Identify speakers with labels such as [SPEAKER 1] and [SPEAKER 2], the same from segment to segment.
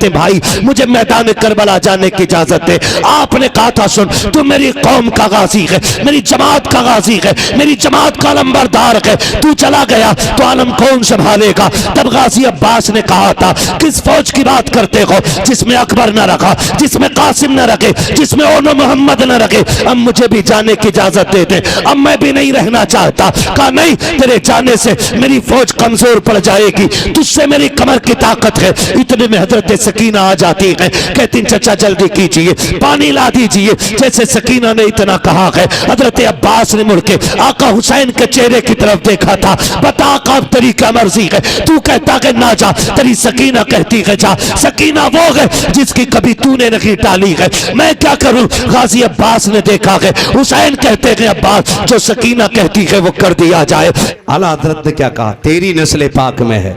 [SPEAKER 1] भाई मुझे मैदान करबला जाने की इजाजत दे। आपने कहा था सुन तू मेरी कौम का गाजी है, मेरी जमात का गाजी है, मेरी जमात का लंबरदार है, तू चला गया तो आलम कौन संभालेगा। तब गाजी अब्बास ने कहा था किस फौज की बात करते हो जिसमें अकबर न रखा, जिसमें कासिम न रखे, जिसमें ओनो मोहम्मद न रखे। अब मुझे भी जाने की इजाजत दे दे, अब मैं भी नहीं रहना चाहता। कहा नहीं, तेरे जाने से मेरी फौज कमजोर पड़ जाएगी, तुझसे मेरी कमर की ताकत है। इतने में हजरत सकीना आ जाती है, कहती चचा जल्दी कीजिए पानी ला दीजिए। जैसे सकीना ने इतना कहा है हजरत अब्बास ने मुड़ के आका हुसैन के चेहरे की तरफ देखा था। बता कब तेरी क्या मर्जी है, तू कहता है ना जा, तेरी सकीना कहती है जा। सकीना वो है जिसकी कभी तूने नहीं टाली है, मैं क्या करूं। गाजी अब्बास ने देखा है हुसैन कहते हैं अब्बास जो सकीना कहती है वो कर दिया जाए। आला हजरत ने क्या कहा, तेरी नस्ल पाक में है,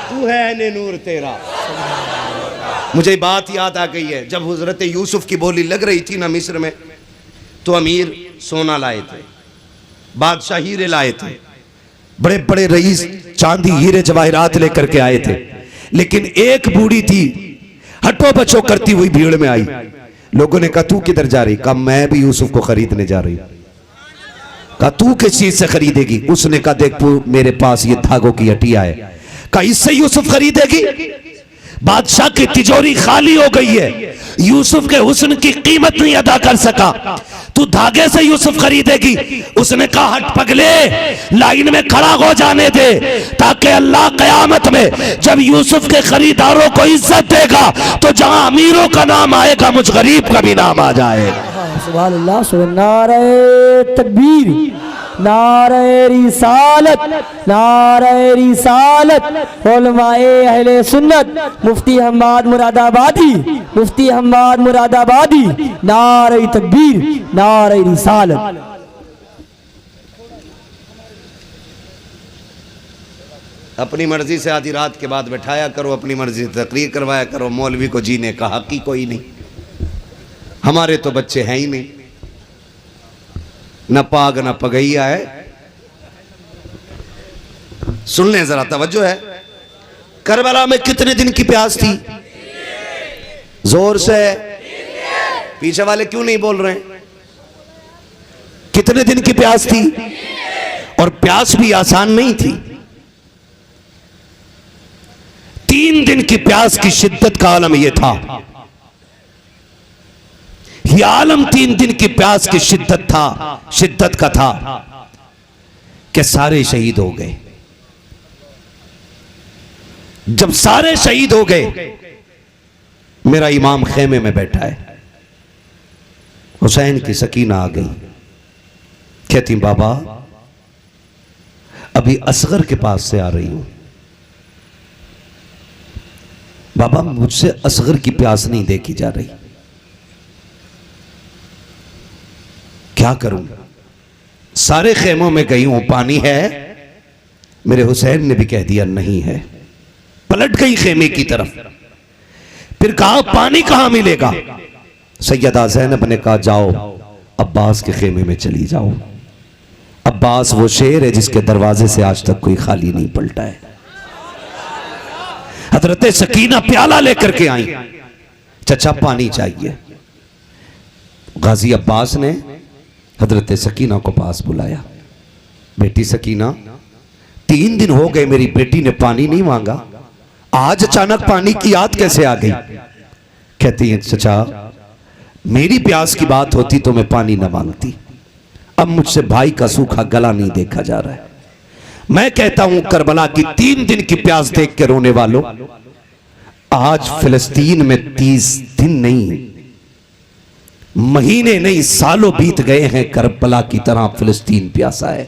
[SPEAKER 1] तू है ने नूर तेरा। मुझे बात याद आ गई है, जब हजरत यूसुफ की बोली लग रही थी ना मिस्र में, तो अमीर सोना लाए थे, बादशाह हीरे लाए थे, बड़े बड़े रईस चांदी हीरे जवाहरात लेकर के आए थे। लेकिन एक बूढ़ी थी हटो बचो करती हुई भीड़ में आई। लोगों ने कहा तू किधर जा रही, कहा मैं भी यूसुफ को खरीदने जा रही। कहा तू किस चीज से खरीदेगी, उसने कहा देख मेरे पास ये धागों की हटिया है। कहा इससे यूसुफ खरीदेगी, बादशाह की तिजोरी खाली हो गई है, यूसुफ के हुस्न की कीमत नहीं अदा कर सका, तू धागे से यूसुफ खरीदेगी। उसने कहा हट पगले, लाइन में खड़ा हो जाने दे, ताकि अल्लाह कयामत में जब यूसुफ के खरीदारों को इज्जत देगा तो जहां अमीरों का नाम आएगा मुझ गरीब का भी नाम आ जाएगा।
[SPEAKER 2] सुभान अल्लाह, नारे तकबीर, नारे रिसालत, नारे रिसालत। उलमाए अहले सुन्नत मुफ्ती हम्माद मुरादाबादी, मुफ्ती हम्माद मुरादाबादी, नारे तकबीर, नारे रिसालत।
[SPEAKER 1] अपनी मर्जी से आधी रात के बाद बैठाया करो, अपनी मर्जी से तकरीर करवाया करो, मौलवी को जीने का हक ही कोई नहीं। हमारे तो बच्चे हैं ही नहीं, न पाग न पगैया है। सुन लें जरा, तवज्जो है। करबला में कितने दिन की प्यास थी, जोर से, पीछे वाले क्यों नहीं बोल रहे हैं? कितने दिन की प्यास थी, और प्यास भी आसान नहीं थी। 3 दिन की प्यास की शिद्दत का आलम यह था, यह आलम 3 दिन की प्यास की शिद्दत का था कि सारे शहीद हो गए। जब सारे शहीद हो गए, मेरा इमाम खेमे में बैठा है, हुसैन की सकीना आ गई, कहती बाबा अभी असगर के पास से आ रही हूं, बाबा मुझसे असगर की प्यास नहीं देखी जा रही, क्या करूं? सारे खेमों में गई हूं, पानी है? मेरे हुसैन ने भी कह दिया नहीं है। पलट गई खेमे की तरफ, फिर कहा पानी कहां मिलेगा? सैयदा ज़ैनब ने कहा जाओ अब्बास के खेमे में चली जाओ। अब्बास वो शेर है जिसके दरवाजे से आज तक कोई खाली नहीं पलटा है। हजरत सकीना प्याला लेकर के आई, चचा पानी चाहिए। गाजी अब्बास ने हजरत सकीना को पास बुलाया, बेटी सकीना 3 दिन हो गए मेरी बेटी ने पानी नहीं मांगा, आज अचानक पानी की याद कैसे आ गई? कहती है चचा मेरी प्यास की बात होती तो मैं पानी न मांगती, अब मुझसे भाई का सूखा गला नहीं देखा जा रहा है। मैं कहता हूं करबला की 3 दिन की प्यास देख के रोने वालों, आज फिलिस्तीन में 30 दिन नहीं, महीने नहीं, सालों बीत गए हैं, करबला की तरह फिलिस्तीन प्यासा है।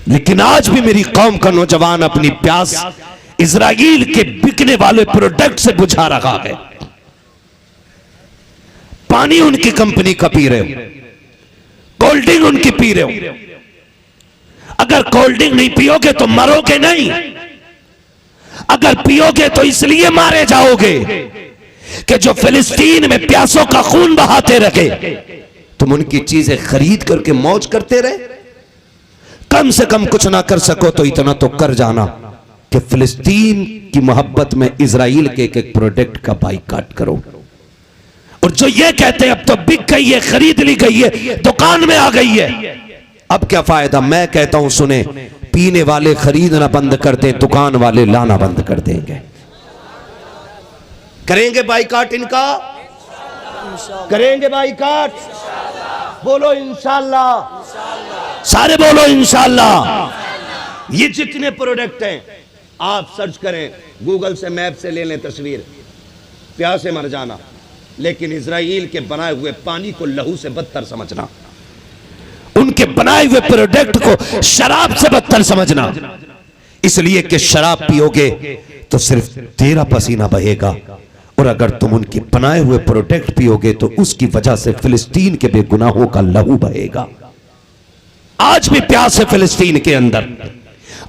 [SPEAKER 1] लेकिन आज भी मेरी कौम का नौजवान अपनी प्यास इजराइल के बिकने वाले प्रोडक्ट से बुझा रहा है। पानी उनकी कंपनी का पी रहे हो, कोल्ड ड्रिंक उनकी पी रहे हो। अगर कोल्ड ड्रिंक नहीं पियोगे तो मरोगे नहीं, अगर पियोगे तो इसलिए मारे जाओगे कि जो फिलिस्तीन में प्यासों का खून बहाते रहे, तुम उनकी चीजें खरीद करके मौज करते रहे। कम से कम कुछ ना कर सको तो इतना तो कर जाना कि फिलिस्तीन की मोहब्बत में इजराइल के एक एक प्रोडक्ट का बाइकाट करो। और जो ये कहते हैं अब तो बिक गई है, खरीद ली गई है, दुकान में आ गई है, अब क्या फायदा। मैं कहता हूं सुने, पीने वाले खरीदना बंद कर दें, दुकान वाले लाना बंद कर देंगे। करेंगे बाइकाट इनका, करेंगे बाइकाट, बोलो इंशाल्लाह, सारे बोलो इंशाल्लाह। ये जितने प्रोडक्ट हैं आप सर्च करें, गूगल से मैप से ले लें तस्वीर, प्यासे मर जाना। लेकिन इजराइल के बनाए हुए पानी को लहू से बदतर समझना, उनके बनाए हुए प्रोडक्ट को शराब से बदतर समझना, इसलिए कि शराब पियोगे तो सिर्फ तेरा पसीना बहेगा, और अगर तुम उनके बनाए हुए प्रोडक्ट पियोगे तो उसकी वजह से फिलिस्तीन के बेगुनाहों का लहू बहेगा। आज भी प्यास है फिलिस्तीन के अंदर,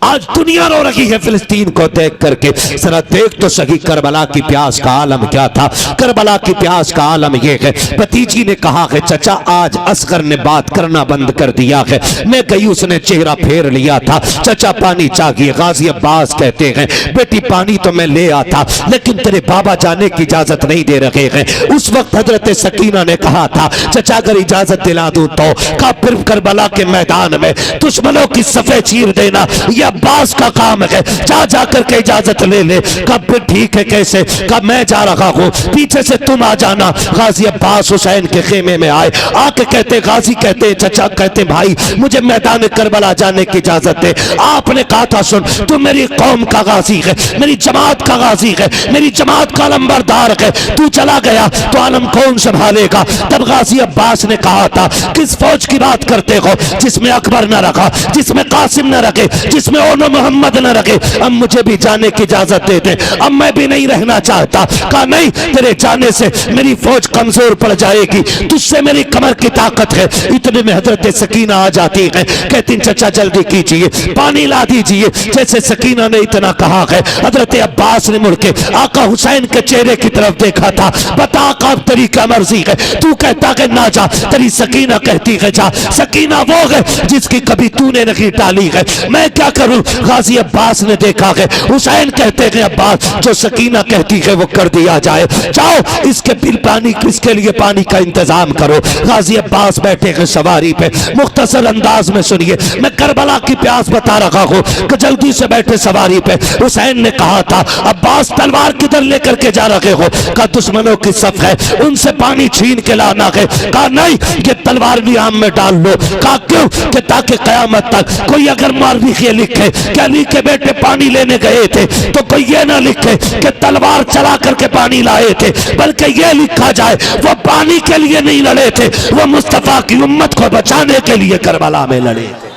[SPEAKER 1] आज दुनिया रो रही है फिलिस्तीन को देख करके। जरा देख तो सही करबला की प्यास का आलम क्या था। करबला की प्यास का आलम यह है, भतीजी ने कहा है चचा आज असगर ने बात करना बंद कर दिया है, मैं गई उसने चेहरा फेर लिया था, चचा पानी चाहिए। गाजी अब्बास कहते हैं बेटी पानी तो मैं ले आता, लेकिन तेरे बाबा जाने की इजाजत नहीं दे रहे हैं। उस वक्त हजरत सकीना ने कहा था चचा अगर इजाजत दिला दूं तो, का फिर करबला के मैदान में दुश्मनों की सफे चीर देना यह अब्बास का काम है, जा जा करके इजाजत ले ले। कब फिर ठीक है कैसे, कब मैं जा रहा हूं, पीछे से तुम आ जाना। गाजी अब्बास हुसैन के खेमे में आए, आके कहते गाजी कहते चचा कहते भाई मुझे मैदान करबला जाने की इजाजत दे। आपने कहा था सुन तू मेरी कौम का गाजी है, मेरी जमात का गाजी है, मेरी जमात का लंबरदार है, तू चला गया तो आलम कौन संभालेगा। तब गाजी अब्बास ने कहा था किस फौज की बात करते हो जिसमें अकबर न रखा, जिसमें कासिम न रखे, जिसमें ओनो मोहम्मद न रखे। अब मुझे भी जाने की इजाजत दे दे, अब मैं भी नहीं रहना चाहता। कहा नहीं तेरे जाने से मेरी फौज कमजोर पड़ जाएगी, तुझसे मेरी कमर की ताकत है। इतने में हजरत सकीना आ जाती है, कहती चचा जल्दी कीजिए पानी ला दीजिए। जैसे सकीना ने इतना कहा है हजरत अब्बास ने मुड़ के आका हुसैन के चेहरे की तरफ देखा था, बता का तेरी क्या मर्जी है, तू कहता है ना जा, तेरी सकीना कहती है जा। सकीना वो है जिसकी कभी तूने नहीं टाली है, मैं क्या करूं। गाजी अब्बास ने देखा है, हुसैन कहते हैं अब्बास जो सकीना कहती है वो कर दिया जाए, जाओ इसके बिल पानी किसके लिए पानी का इंतजाम करो। गाजी अब्बास बैठे हैं सवारी पे, मुख्तसर अंदाज में सुनिए मैं करबला की प्यास बता रहा हूं कि जल्दी से बैठे सवारी पे। हुसैन ने कहा था अब्बास तलवार किधर लेकर के जा रहे हो, का दुश्मनों की सफ है उनसे पानी छीन के लाना है। कहा नहीं ये तलवार नियाम में डाल लो। कहा क्यों, कि ताकि कयामत तक कोई अगर मारवी के लिखे कि अली के बेटे पानी लेने गए थे तो कोई ये ना लिखे कि तलवार चला करके पानी लाए थे, बल्कि ये लिखा जाए वो पानी के लिए नहीं लड़े थे, वो मुस्तफा की उम्मत को बचाने के लिए करबला में लड़े थे।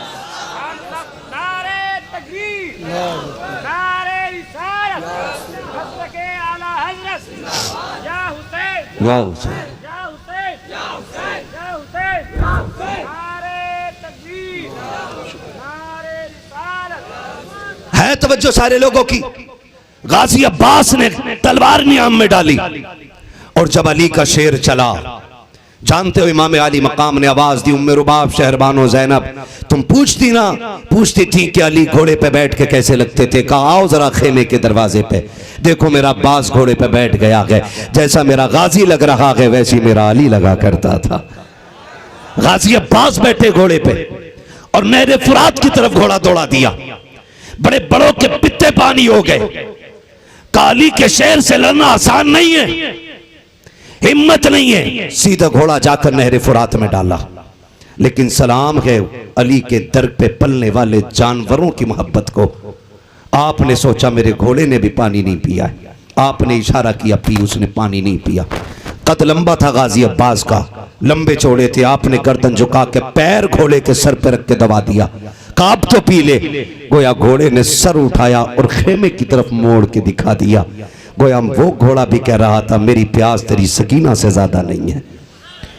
[SPEAKER 1] है तवज्जो सारे लोगों की। गाजी अब्बास ने तलवार नियाम में डाली, और जब अली का शेर चला, जानते हो इमाम अली मकाम ने आवाज दी उम्मे रुबाब शहरबानो ज़ैनब तुम पूछती थी कि अली घोड़े पे बैठ के कैसे लगते थे। कहा आओ जरा खेमे के दरवाजे पे देखो, मेरा अब्बास घोड़े पे बैठ गया है, जैसा मेरा गाजी लग रहा है वैसी मेरा अली लगा करता था। गाजी अब्बास बैठे घोड़े पे और नहरे फुरात की तरफ घोड़ा दौड़ा दिया, बड़े बड़ों के पित्ते पानी हो गए। काली के शेर से लड़ना आसान नहीं है, हिम्मत नहीं है। सीधा घोड़ा जाकर नहरे फुरात में डाला। लेकिन सलाम है अली के दर पे पलने वाले जानवरों की मोहब्बत को। आपने सोचा मेरे घोड़े ने भी पानी नहीं पिया, आपने इशारा किया पी, उसने पानी नहीं पिया। कद लंबा था गाजी अब्बास का, लंबे चौड़े थे, आपने गर्दन झुका के पैर घोड़े के सर पे रख के दबा दिया। काब तो पी ले। गोया घोड़े ने सर उठाया और खेमे की तरफ मोड़ के दिखा दिया, गोया वो घोड़ा भी कह रहा था मेरी प्यास तेरी सकीना से ज्यादा नहीं है।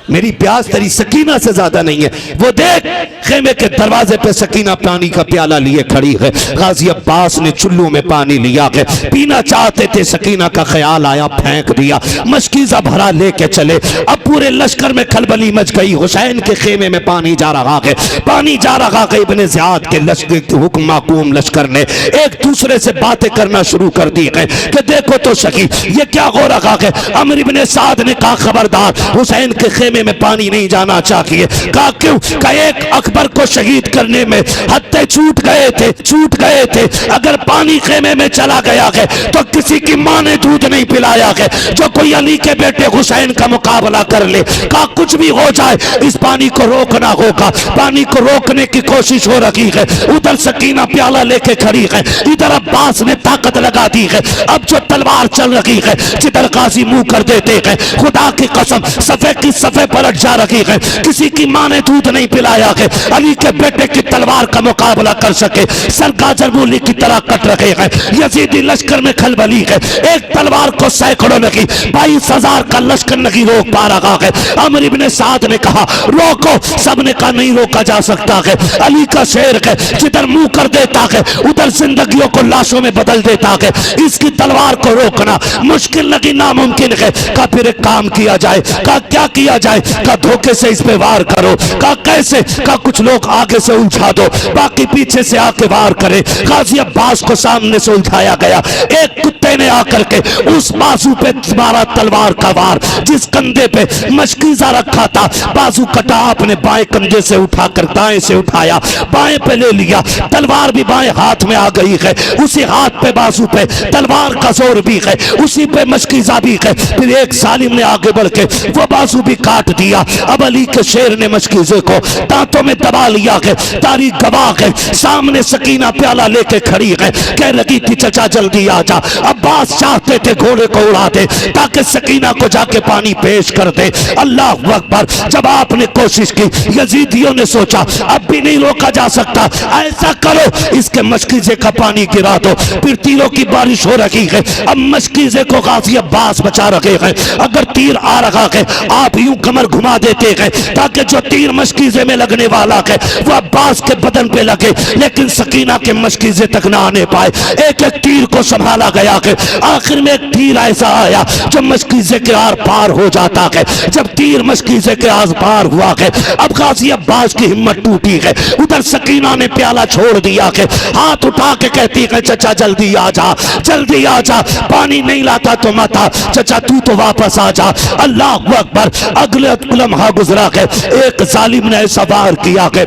[SPEAKER 1] मेरी प्यास तेरी सकीना से ज्यादा नहीं है। वो देख खेमे के दरवाजे पे सकीना पानी का प्याला लिए खड़ी है। गाजी अब्बास ने चुल्लू में पानी लिया है, पीना चाहते थे, सकीना का ख्याल आया, फेंक दिया। मशकीजा भरा लेके चले। अब पूरे लश्कर में खलबली मच गई। हुसैन के खेमे में पानी जा रहा है, पानी जा रहा है। इब्ने ज़ियाद के लश्कर हुक्म माकूम लश्कर ने एक दूसरे से बातें करना शुरू कर दी है कि देखो तो सकी ये क्या हो रहा है। अमर इब्ने साद ने कहा खबरदार, हुसैन के खेमे में पानी नहीं जाना चाहिए। कहा क्यों? कहा एक अकबर को शहीद करने में हत्थे छूट गए थे। अगर पानी खेमे में चला गया है तो किसी की मां ने दूध नहीं पिलाया है जो कोई अली के बेटे हुसैन का मुकाबला कर ले। कहा कुछ भी हो जाए इस पानी को रोकना होगा। पानी को रोकने की कोशिश हो रही है। उधर सकीना प्याला लेके खड़ी है, इधर अब्बास ने ताकत लगा दी है। अब जो तलवार चल रही है, जिधर गाजी मुंह कर देते हैं, खुदा की कसम सफे की सफे पलट जा रही है। किसी की मां ने दूध नहीं पिलाया है अली के बेटे की तलवार का मुकाबला कर सके। सर गाजर मूली की तरह कट रहे हैं। यजीदी लश्कर में खलबली है। एक तलवार को सैकड़ों नहीं 22,000 का लश्कर नहीं रोक पा रहा है। अमर इब्ने साद ने कहा रोको। सबने कहा नहीं रोका जा सकता है। अली का शेर है, जिधर मुंह कर देता है उधर जिंदगियों को लाशों में बदल देता है। इसकी तलवार को रोकना मुश्किल लगी, नामुमकिन है। कहा फिर एक काम किया जाए। कहा क्या किया जाए? कहा धोखे से इस पे वार करो। कहा कैसे? कहा कुछ लोग आगे से उलझा दो, बाकी पीछे से आके वार करे। गाजी अब्बास को सामने से उलझाया गया। एक कुत्ते ने आकर के उस बाजू पे मारा तलवार का वार, जिस कंधे पे मशकीजा रखा था। बाजू कटा, आपने बाएं कंधे से उठाकर दाएं से उठाया, बाएं पे ले लिया। तलवार भी बाएं हाथ में आ गई है। उसी हाथ पे बाजू पे तलवार का जोर भी है, उसी पे मशकीजा भी है। फिर एक सालिम ने आगे बढ़ के वो बाजू भी काट दिया। अब अली के शेर ने मशकीजे को दांतों में दबा लिया है। तारीख गवाह है, सामने सकीना प्याला लेके खड़ी है। कह रही थी चचा जल्दी आ जा। अब्बास चाहते थे घोड़े को उड़ा दे ताकि सकीना को जाके पानी पेश कर दे। अल्लाह अकबर। जब आपने कोशिश की, यजीदियों ने सोचा अब भी नहीं रोका जा सकता, ऐसा करो इसके मशकीजे का पानी गिरा दो। फिर तीरों की बारिश हो रही है। अब मशकीजे को गाजी अब्बास बचा रहे हैं। अगर तीर आ रहा है आप यूं कमर घुमा देते हैं ताकि जो तीर मशकीजे में लगने वाला है वो अब्बास के बदन पे लगे, लेकिन सकीना के मशकीजे तक ना आने पाए। एक एक तीर को संभाला गया है। आखिर में एक तीर ऐसा आया जो मशकीजे के आर पार हो जाता है। जब तीर मशकीजे के आर पार हुआ है, अब गाजी अब्बास की हिम्मत टूटी है। उधर सकीना ने प्याला छोड़ दिया है, हाथ उठा के कहती है चचा जल्दी आ जा, जल्दी आ जा। पानी नहीं लाता तो मत आ, चचा तू तो वापस आ जा। अल्लाह अकबर। अगले लम्हा गुजरा है, एक जालिम ने ऐसा वार किया है,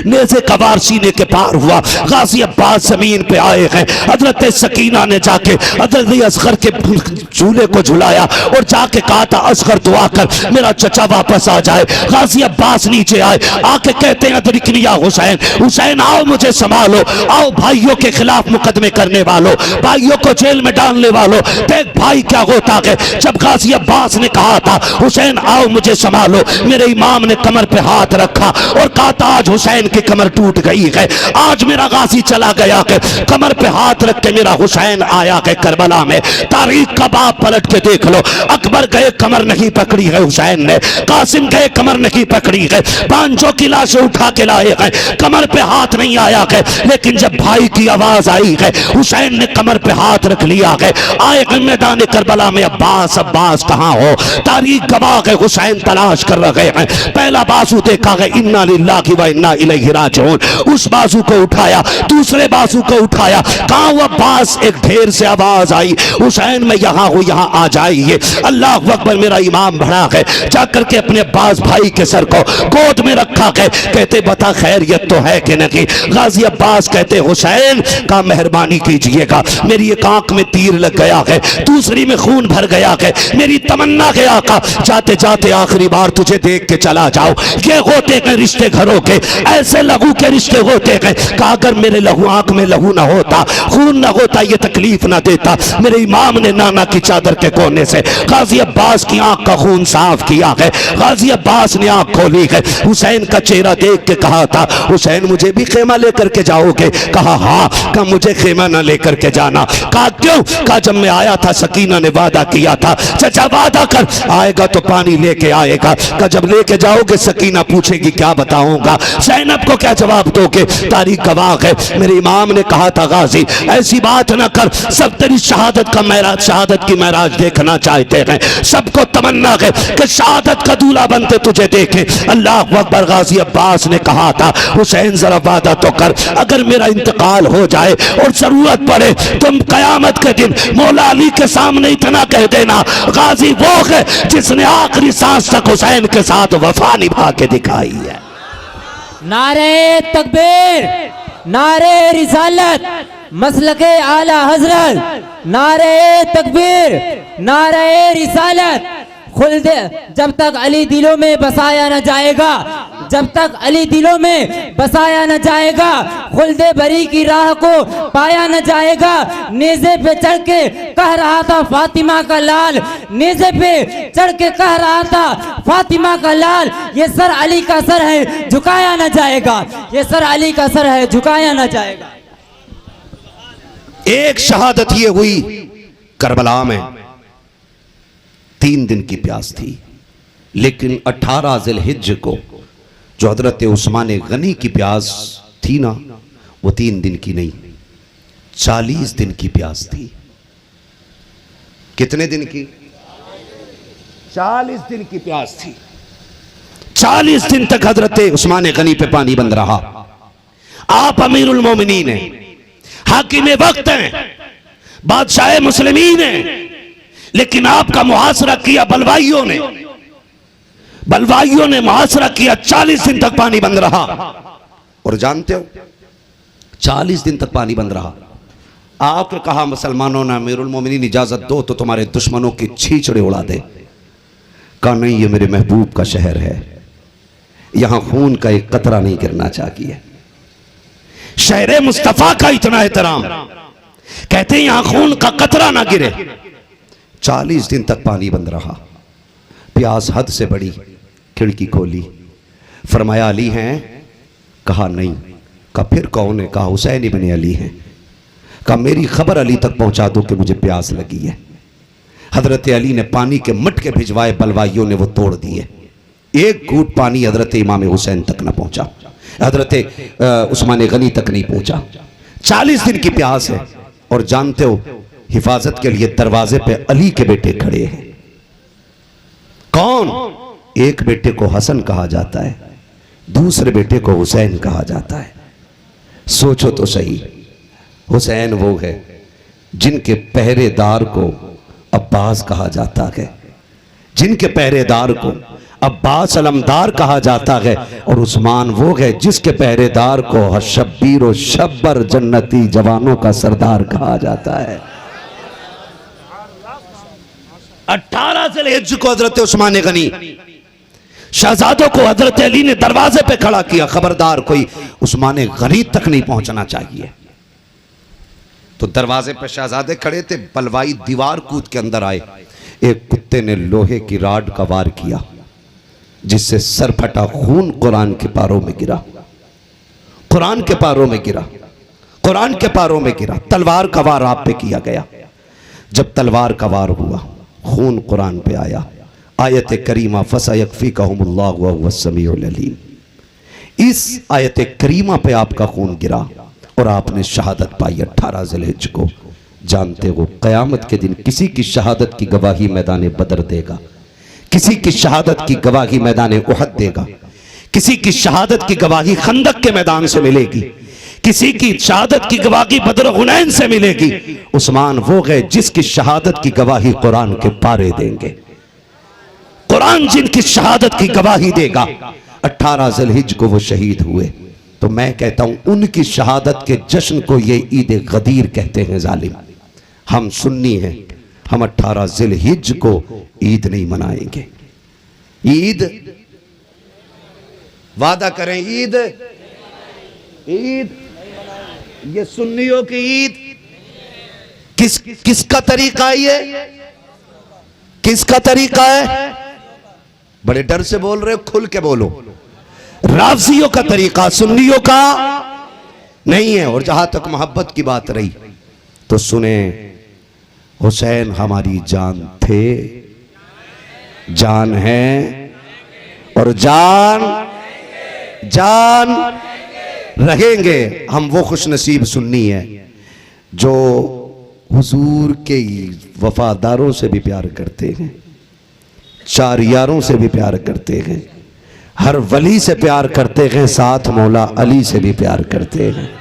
[SPEAKER 1] नेज़े का वार सीने के पार हुआ। गाजी अब्बास जमीन पे आए हैं। हजरत सकीना ने जाके हजरत असगर के झूले को झुलाया और जाके कहा था असगर दुआ कर मेरा चचा वापस आ जाए। गाजी अब्बास नीचे आए, आके कहते हैं अदरिकनिया हुसैन, हुसैन आओ मुझे संभालो, आओ भाइयों के खिलाफ मुकदमे करने वालों, भाइयों को जेल में डालने वालों, देख भाई क्या होता है। जब गाजी अब्बास ने कहा था हुसैन आओ मुझे संभालो, मेरे इमाम ने कमर पे हाथ रखा और कहा था आज हुसैन की कमर टूट गई है, आज मेरा गाजी चला गया है। कमर पे हाथ रख के मेरा हुसैन आया है करबला में। तारीख का बाप पलट के देख लो, अकबर गए कमर नहीं पकड़ी है हुसैन ने, कासिम गए कमर नहीं पकड़ी है, पांचों की लाशें उठा के लाए हैं, कमर पे हाथ नहीं आया है। लेकिन जब भाई की आवाज आई है हुसैन ने कमर पे हाथ रख लिया है। आए हैं मैदान करबला में, अब्बास अब्बास कहाँ हो? तारीख गवाह है हुसैन तलाश कर रहे हैं। पहला बाजू देखा है इन्ना लिल्लाहि व इन्ना इलैहि राजिऊन, उस बाजू को उठाया, दूसरे बाजू को उठाया, कहाँ वो अब्बास? एक ढेर से आवाज आई हुसैन मैं यहाँ हूँ, यहाँ आ जाइए। अल्लाह अकबर। मेरा इमाम भड़ा है, जाकर के अपने अब्बास भाई के सर को गोद में रखा है, कहते बता खैरियत तो है कि नहीं? गाजी अब्बास कहते हुसैन का मेहरबानी कीजिएगा, मेरी एक आंख में तीर लग गया है, दूसरी में खून भर गया है, मेरी तमन्ना है आका जाते जाते आखिरी बार तुझे देख के चला जाओ। ये होते हैं रिश्ते घरों के, कैसे लहू के रिश्ते होते गए। कहा अगर मेरे लहू आंख में लहू ना होता, खून ना होता, ये तकलीफ ना देता। मेरे इमाम ने नाना की चादर के कोने से गाजी अब्बास की आंख का खून साफ किया है। गाजी अब्बास ने आंख खोली है। हुसैन का चेहरा देख के कहा था, हुसैन मुझे भी खेमा लेकर के जाओगे? कहा हाँ। कहा मुझे खेमा ना लेकर के जाना। कहा क्यों? कहा जब मैं आया था सकीना ने वादा किया था, चाचा वादा कर आएगा तो पानी लेके आएगा। कहा जब लेके जाओगे सकीना पूछेगी क्या बताऊंगा, ज़ैनब को क्या जवाब दोगे? तारीख गवाह है। मेरे इमाम ने कहा था गाजी ऐसी बात ना कर, सब तेरी शहादत का महराज, शहादत की महराज देखना चाहते हैं। सबको तमन्ना है कि शहादत का दूल्हा बनते तुझे देखें। अल्लाह अकबर। गाजी अब्बास ने कहा था हुसैन जरा वादा तो कर, अगर मेरा इंतकाल हो जाए और जरूरत पड़े तुम कयामत के दिन मौला अली के सामने इतना कह देना, गाजी वो है जिसने आखिरी सांस तक हुसैन के साथ वफा निभा के दिखाई है।
[SPEAKER 3] नारे तकबीर, नारे रिसालत, मसलके आला हजरत, नारे तकबीर, नारे रिसालत। खुल्द जब तक अली दिलों में बसाया न जाएगा, जब तक अली दिलों में बसाया न जाएगा, खुल्दे बरी की राह को पाया न जाएगा। नेज़े पे चढ़ के कह रहा था फातिमा का लाल, नेज़े पे चढ़ के कह रहा था फातिमा का लाल, ये सर अली का सर है झुकाया न जाएगा, ये सर अली का सर है झुकाया न जाएगा।
[SPEAKER 1] एक शहादत ये हुई करबला में, 3 दिन की प्यास थी, लेकिन 18 ज़िलहिज्ज को जो हजरत उस्मान गनी की प्यास थी ना, वो 3 दिन की नहीं 40 दिन की प्यास थी। कितने दिन की? 40 दिन की प्यास थी। 40 दिन तक हजरत उस्मान गनी पे पानी बंद रहा। आप अमीरुल मोमिनीन हैं, हाकिम वक्त हैं, बादशाह मुस्लिमीन हैं, लेकिन आपका मुहासरा किया बलवाइयों ने, बलवाइयों ने मुहासरा किया। 40 दिन तक पानी बंद रहा। और जानते हो 40 दिन तक पानी बंद रहा। आपने कहा मुसलमानों ने अमीरुल मोमिनीन इजाजत दो तो तुम्हारे दुश्मनों की छींचड़े उड़ा दे। कहा नहीं, ये मेरे महबूब का शहर है, यहां खून का एक कतरा नहीं गिरना चाहिए। शहर मुस्तफा का इतना एहतराम, कहते हैं यहां खून का कतरा ना गिरे। 40 दिन तक पानी बंद रहा। प्यास हद से बड़ी, खिड़की खोली, फरमाया अली हैं? कहा नहीं। कहा फिर कौन है? कहा हुसैन इब्न अली हैं। कहा मेरी खबर अली तक पहुंचा दो कि मुझे प्यास लगी है। हजरत अली ने पानी के मटके भिजवाए, बलवाइयों ने वो तोड़ दिए। एक घूंट पानी हजरत इमाम हुसैन तक न पहुंचा, हजरत उस्मान गनी तक नहीं पहुंचा। 40 दिन की प्यास है। और जानते हो हिफाजत के लिए दरवाजे पे अली के बेटे खड़े हैं। कौन? एक बेटे को हसन कहा जाता है, दूसरे बेटे को हुसैन कहा जाता है। सोचो तो सही, हुसैन वो है जिनके पहरेदार को अब्बास कहा जाता है, जिनके पहरेदार को अब्बास अलमदार कहा जाता है, और उस्मान वो है जिसके पहरेदार को शब्बीर और शब्बर जन्नती जवानों का सरदार कहा जाता है। 18 ज़िलहिज्ज को हजरत उस्मान गनी शहजादों को हजरत अली ने दरवाजे पे खड़ा किया, खबरदार कोई उस्मान गनी तक नहीं पहुंचना चाहिए। तो दरवाजे पे शहजादे खड़े थे, बलवाई दीवार कूद के अंदर आए। एक कुत्ते ने लोहे की राड का वार किया, जिससे सर फटा खून कुरान के पारों में गिरा, कुरान के पारों में गिरा, कुरान के पारों में गिरा। तलवार का वार आप पे किया गया। जब तलवार का वार हुआ, खून कुरान पे आया। आयत करीमा फसयकफीकहुमुल्लाहु वहुव अस्समीउल अलीम। इस आयत करीमा पे आपका खून गिरा और आपने शहादत पाई 18 ज़िलहिज्ज को। जानते हो क़यामत के दिन किसी की शहादत की गवाही मैदान बदर देगा, किसी की शहादत की गवाही मैदान उहद देगा, किसी की शहादत की गवाही खंदक के मैदान से मिलेगी, किसी की शहादत की गवाही बदर हुनैन से मिलेगी। उस्मान वो गए जिसकी शहादत की गवाही कुरान के पारे देंगे, कुरान जिनकी शहादत की गवाही देगा। 18 ज़िलहिज्ज को वो शहीद हुए। तो मैं कहता हूं उनकी शहादत के जश्न को ये ईद गदीर कहते हैं जालिम। हम सुन्नी हैं, हम 18 ज़िलहिज्ज को ईद नहीं मनाएंगे। ईद वादा करें, ईद ईद, ये सुन्नियों की ईद। किसका तरीका है ये? किसका तरीका है? बड़े डर से बोल रहे हो, खुल के बोलो। राफजियों का तरीका, सुन्नियों का नहीं है। और जहां तक मोहब्बत की बात रही तो सुने, हुसैन हमारी जान थे, जान है और जान रहेंगे। हम वो खुश नसीब सुन्नी है जो हुजूर के वफादारों से भी प्यार करते हैं, चार यारों से भी प्यार करते हैं, हर वली से प्यार करते हैं, साथ मौला अली से भी प्यार करते हैं।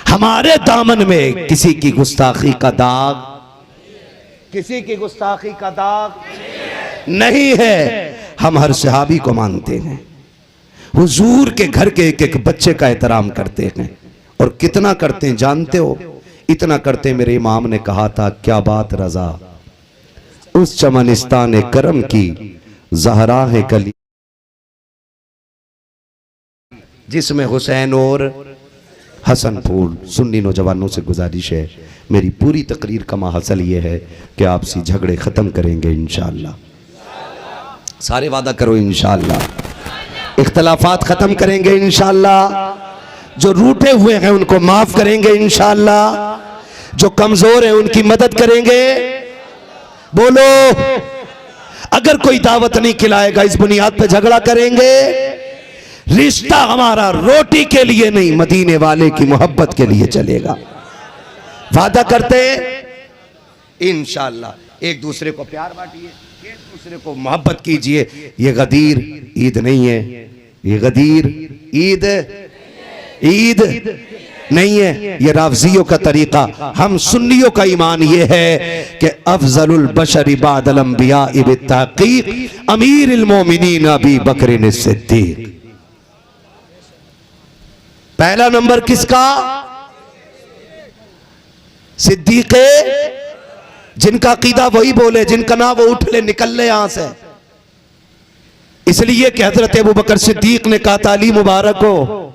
[SPEAKER 1] हमारे दामन में किसी की गुस्ताखी का दाग, किसी की गुस्ताखी का दाग नहीं है। हम हर सहाबी को मानते हैं, हुजूर के घर के एक एक बच्चे का एहतराम करते हैं। और कितना करते हैं जानते हो? इतना करते, मेरे इमाम ने कहा था, क्या बात रजा, उस चमनिस्तान करम की ज़हरा है कली जिसमें हुसैन और हसन फूल। सुन्नी नौजवानों से गुजारिश है, मेरी पूरी तकरीर का माहसल ये है कि आपसी झगड़े ख़त्म करेंगे इंशाअल्लाह। सारे वादा करो इंशाअल्लाह। इख्तलाफात ख़त्म करेंगे इंशाअल्लाह। जो रूठे हुए हैं उनको माफ़ करेंगे इंशाअल्लाह। जो कमज़ोर हैं उनकी मदद करेंगे। बोलो, अगर कोई दावत नहीं खिलाएगा इस बुनियाद पे झगड़ा करेंगे। रिश्ता हमारा रोटी के लिए नहीं, मदीने वाले की मोहब्बत के लिए चलेगा। वादा करते इंशाअल्लाह। एक दूसरे को प्यार बांटिए, एक दूसरे को मोहब्बत कीजिए। ये गदीर ईद नहीं है, ये गदीर ईद नहीं है, ये राफजियों का तरीका। हम सुन्नियों का ईमान ये है कि अफजलुल बशर बादल अंबिया बित्तहकीक अमीरुल मोमिनीन अबी बकर सिद्दीक। पहला नंबर किसका? सिद्दीक, जिनका अकीदा वही बोले, जिनका ना वो उठ ले, निकल ले यहां से। इसलिए कि हजरत अबू बकर सिद्दीक ने कहा था, अली मुबारक हो।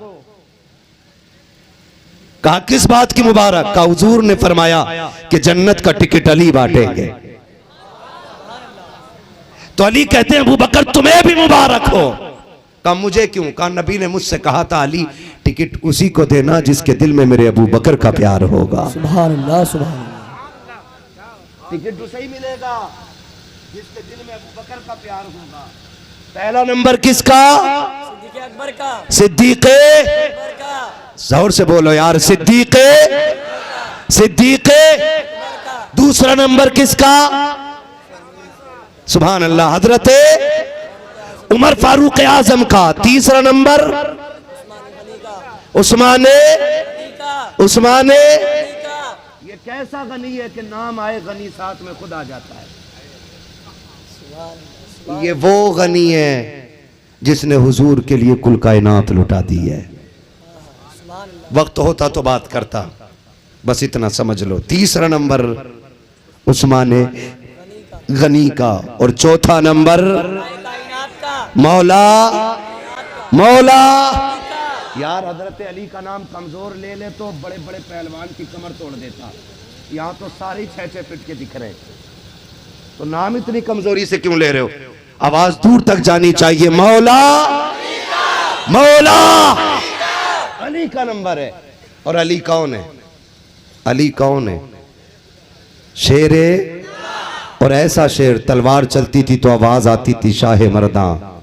[SPEAKER 1] कहा किस बात की मुबारक? का हुजूर ने फरमाया कि जन्नत का टिकट अली बांटेंगे। तो अली कहते हैं, अबू बकर तुम्हें भी मुबारक हो। कहा मुझे क्यों? कहा नबी ने मुझसे कहा था, अली टिकट उसी को देना जिसके दिल में मेरे अबू बकर का प्यार होगा।
[SPEAKER 2] सुभान अल्लाह, सुभान अल्लाह।
[SPEAKER 1] टिकट उसे ही मिलेगा जिसके दिल में अबू बकर का प्यार होगा। पहला नंबर किसका?
[SPEAKER 2] सिद्दीक़ अकबर का।
[SPEAKER 1] सिद्दीक़, जोर से बोलो यार, सिद्दीक़। दूसरा नंबर किसका? सुभान अल्लाह, हजरत उमर फारूक आजम का। तीसरा नंबर उस्मान। ये कैसा गनी है कि नाम आए गनी साथ में खुद आ जाता है। ये वो गनी है जिसने हुजूर के लिए कुल कायनात लुटा दी है। वक्त होता तो बात करता, बस इतना समझ लो। तीसरा नंबर उस्मान गनी का और चौथा नंबर मौला। यार हजरत अली का नाम कमजोर ले ले तो बड़े बड़े पहलवान की कमर तोड़ देता। यहाँ तो सारे 6-6 फीट के दिख रहे, तो नाम इतनी कमजोरी से क्यों ले रहे हो? आवाज दूर तक जानी चाहिए। मौला अली का नंबर है। और अली कौन है? अली कौन है? शेर है। और ऐसा शेर, तलवार चलती थी तो आवाज आती थी शाह मर्दा,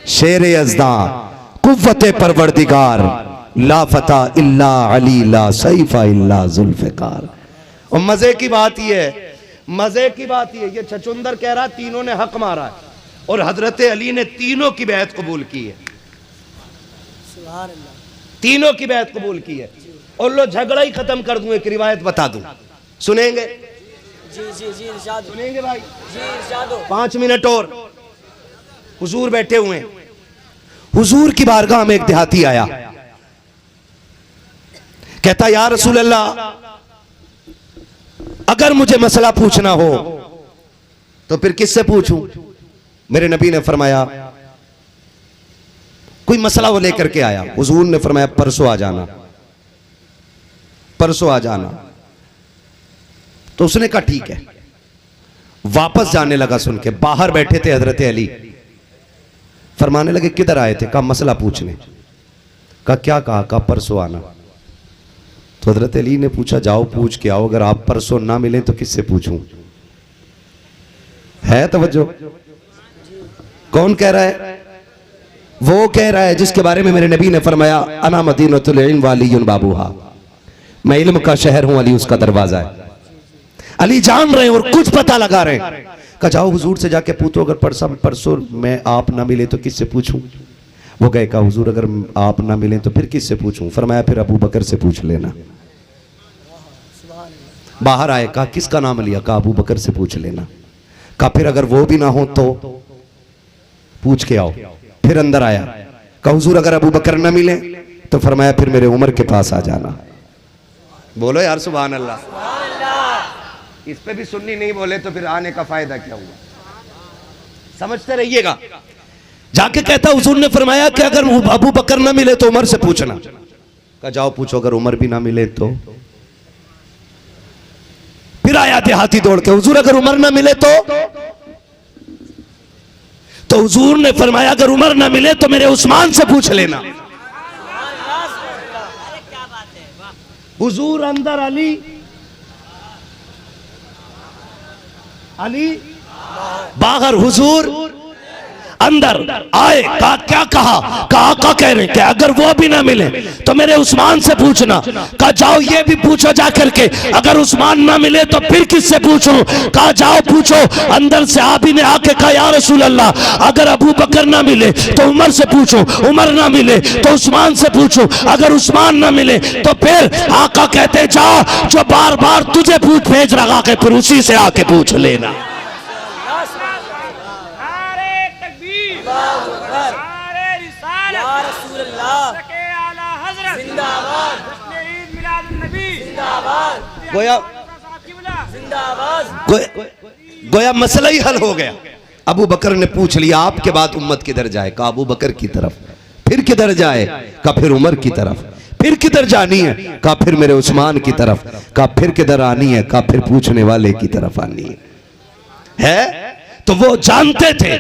[SPEAKER 1] शेर यज़दा, कुव्वत परवरदिगार, ला फता इल्ला अली, ला सैफा इल्ला जुल्फ़िकार। और मजे की बात ये ये छचुंदर कह रहा तीनों ने हक मारा है और हजरत अली ने तीनों की बैत कबूल की है। तीनों की बैत कबूल की है। और लो झगड़ा ही खत्म कर दूं, एक रिवायत बता दूं, सुनेंगे? जी सुनेंगे भाई? जी 5 मिनट और। हुजूर बैठे हुए हैं, हुजूर की बारगाह में एक देहाती आया, कहता या रसूल अल्लाह, अगर मुझे मसला पूछना हो तो फिर किससे पूछूं? मेरे नबी ने फरमाया कोई मसला वो लेकर के आया, हुजूर ने फरमाया परसों आ जाना, परसों आ जाना। तो उसने कहा ठीक है। वापस जाने लगा सुन के, बाहर बैठे थे हजरत अली, फरमाने लगे किधर आए थे? कहा मसला पूछने। कहा क्या कहा? कहा परसों आना। तो हजरत अली ने पूछा जाओ पूछ के आओ, अगर आप परसों ना मिले तो किससे पूछूं? है तवज्जो? कौन कह रहा है? वो कह रहा है जिसके बारे में मेरे नबी ने फरमाया अना मदीनतुल इल्म वालियुन बाबूहा, मैं इल्म का शहर हूं, अली उसका दरवाजा है। अली जान रहे हैं और कुछ पता लगा रहे हैं। कहा जाओ हुजूर से जाके पूछो, अगर परसों में आप ना मिले तो किससे पूछूं? वो गए, कहा हुजूर अगर आप ना मिले तो फिर किससे पूछूं? फरमाया फिर अबू बकर से पूछ लेना। बाहर आए, कहा किसका नाम लिया? कहा अबू बकर से पूछ लेना। कहा फिर अगर वो भी ना हो तो पूछ के आओ। फिर अंदर आया, कहा हुजूर अगर अबू बकर ना मिले तो फरमाया फिर मेरे उमर के पास आ जाना। बोलो यार सुभान अल्लाह। इस पे भी सुन्नी नहीं बोले तो फिर आने का फायदा क्या हुआ? समझते रहिएगा। जाके कहता हुजूर ने फरमाया कि अगर अबू बकर ना मिले तो उमर से पूछना। कहा जाओ पूछो, अगर उमर भी ना मिले तो। फिर आया देहाती दौड़ के, हुजूर अगर उमर ना मिले तो हुजूर ने फरमाया अगर उमर ना मिले तो मेरे उस्मान से पूछ लेना। हुजूर अंदर, अली बाहर, हुजूर अंदर आए। कहा क्या कहा? कहा कह रहे कि अगर वो भी ना मिले तो मेरे उस्मान से पूछना। कहा जाओ ये भी पूछो जा करके, अगर उस्मान ना मिले तो फिर किससे पूछूं? कहा जाओ पूछो। अंदर से आबी ने आके कहा या रसूल अल्लाह अगर अबू बकर ना मिले तो उमर से पूछूं, उमर ना मिले तो उस्मान से पूछूं, अगर उस्मान ना मिले तो फिर आका कहते जा जो बार बार तुझे पूछ भेज रहा के फिर उसी से आके पूछ लेना। गोया मसला ही हल हो गया। अबू बकर ने पूछ लिया आपके बाद उम्मत किधर जाए? कहा अबू बकर की तरफ। फिर किधर जाए? कहा फिर उमर की तरफ। फिर किधर जानी है? कहा फिर मेरे उस्मान की तरफ। कहा फिर किधर आनी है? कहा फिर पूछने वाले की तरफ आनी है। तो वो जानते थे।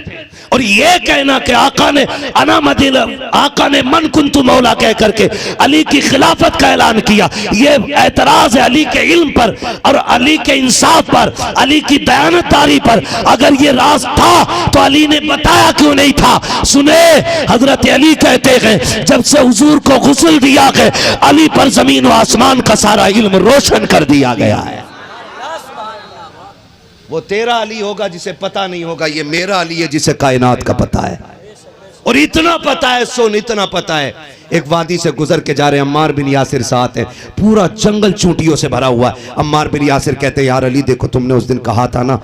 [SPEAKER 1] और ये कहना कि आका ने अना मदीना, आका ने मन कुंतु मौला कह करके अली की खिलाफत का ऐलान किया, ये एतराज है अली के इल्म पर और अली के इंसाफ पर, अली की दयानतदारी पर। अगर ये राज था तो अली ने बताया क्यों नहीं था? सुने, हजरत अली कहते हैं जब से हुजूर को गुस्ल दिया गया अली पर जमीन व आसमान का सारा इल्म रोशन कर दिया गया है। वो तेरा अली होगा जिसे पता नहीं होगा, ये मेरा अली है जिसे कायनात का पता है। और इतना पता है, सुन इतना पता है, एक वादी से गुजर के जा रहे अम्मार बिन यासिर साथ है, पूरा जंगल चूंटियों से भरा हुआ है। अम्मार बिन यासिर कहते हैं यार अली देखो तुमने उस दिन कहा था ना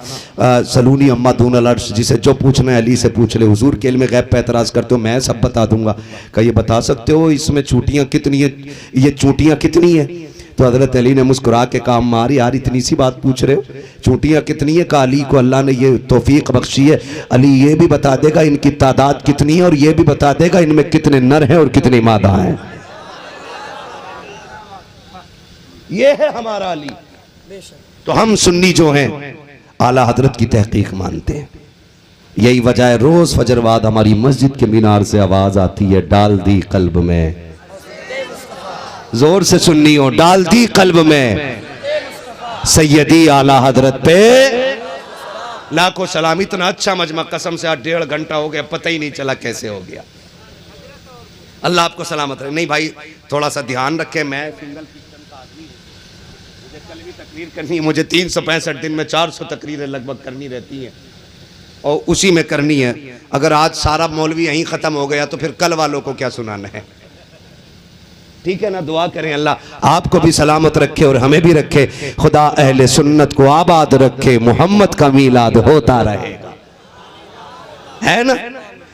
[SPEAKER 1] सलूनी अम्मा दून अलर्श, जिसे जो पूछना है अली से पूछ ले। हुजूर के इल्म गैब पे एतराज करते हो, मैं सब बता दूंगा। कहा ये बता सकते हो इसमें चूंटियां कितनी है, ये चूंटियां कितनी है? तो हजरत अली ने मुस्कुरा के कहा अम्मार यार इतनी सी बात पूछ रहे हो, चूंटियां कितनी है? कहा अली को अल्लाह ने ये तौफीक बख्शी है, अली ये भी बता देगा इनकी तादाद कितनी है और ये भी बता देगा इनमें कितने नर हैं और कितनी मादा हैं। ये है हमारा अली। तो हम सुन्नी जो हैं आला हजरत की तहकीक मानते हैं। यही वजह है रोज फजर बाद हमारी मस्जिद के मीनार से आवाज आती है डाल दी कल्ब में, जोर से सुन्नी हो, डाल दी कल्ब में सैयदी आला हजरत पे लाखों सलाम। इतना अच्छा मजमा, कसम से आज 1.5 घंटा हो गया, पता ही नहीं चला कैसे हो गया। अल्लाह आपको सलामत रहे। नहीं भाई थोड़ा सा ध्यान रखे, मैं सिंगल सिस्टम का आदमी हूं, मुझे कल भी तकरीर करनी है, मुझे 365 दिन में 400 तकरीरें लगभग करनी रहती हैं और उसी में करनी है। अगर आज सारा मौलवी यहीं ख़त्म हो गया तो फिर कल वालों को क्या सुनाना है? ठीक है ना? दुआ करें अल्लाह आपको भी सलामत रखे और हमें भी रखे, खुदा अहले सुन्नत को आबाद रखे, मोहम्मद का मीलाद होता रहेगा, है ना?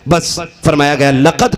[SPEAKER 1] बस फरमाया गया लक़द